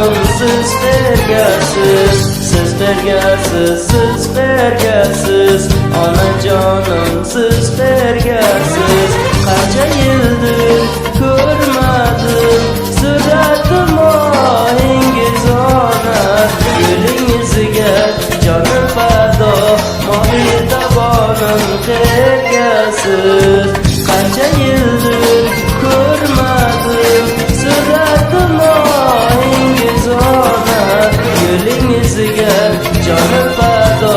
onajonim siz bergasiz, siz bergasiz, siz bergasiz, onajonim siz bergasiz. Qancha yildir ko'rmadim suratim oingiz ona, yo'lingizga jonim fado, mohida bonim bergasiz. Qancha yildir ko'rmadim suratim oingiz ona, yo'lingizga jonim fado,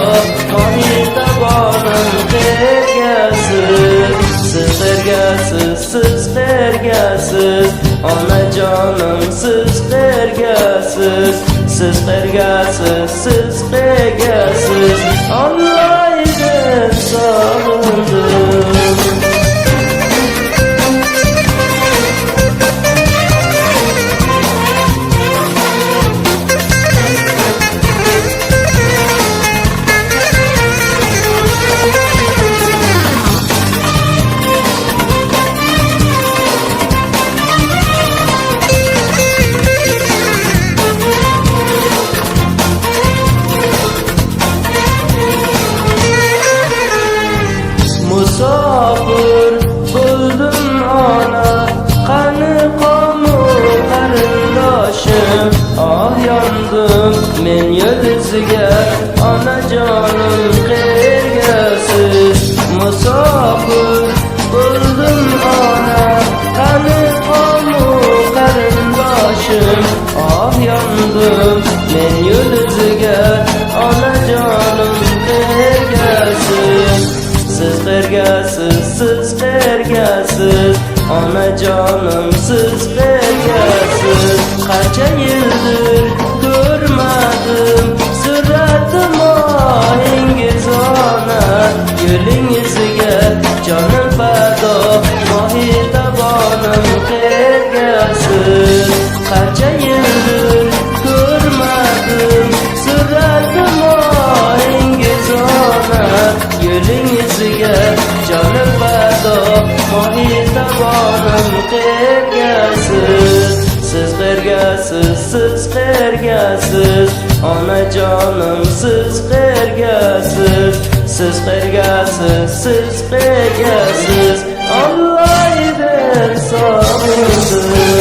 mohida bonim bergasiz. Siz bergasiz, siz bergasiz, onajonim siz bergasiz, siz bergasiz, siz bergasiz, Allohdan sog'indim. Musofir bo'ldim ona, qani qomu qarindoshim, oh yondim men yulduzga, onajonim qayergasiz. Musofir bo'ldim ona, qani qomu qarindoshim, oh yondim men yulduzga, onajonim qayergasiz. Siz bergasiz, siz bergasiz, onajonim siz bergasiz. Qancha yildir ko'rmadim suratim oingiz ona, yo'lingizga jonim fado, mohida bonim bergasiz. Qancha yildir ko'rmadim suratim oingiz ona, yo'lingizga jonim fado, mohida bonim bergasiz. Siz bergasiz, siz bergasiz, onajonim siz bergasiz, siz bergasiz, siz bergasiz, Allohdan sog'indim.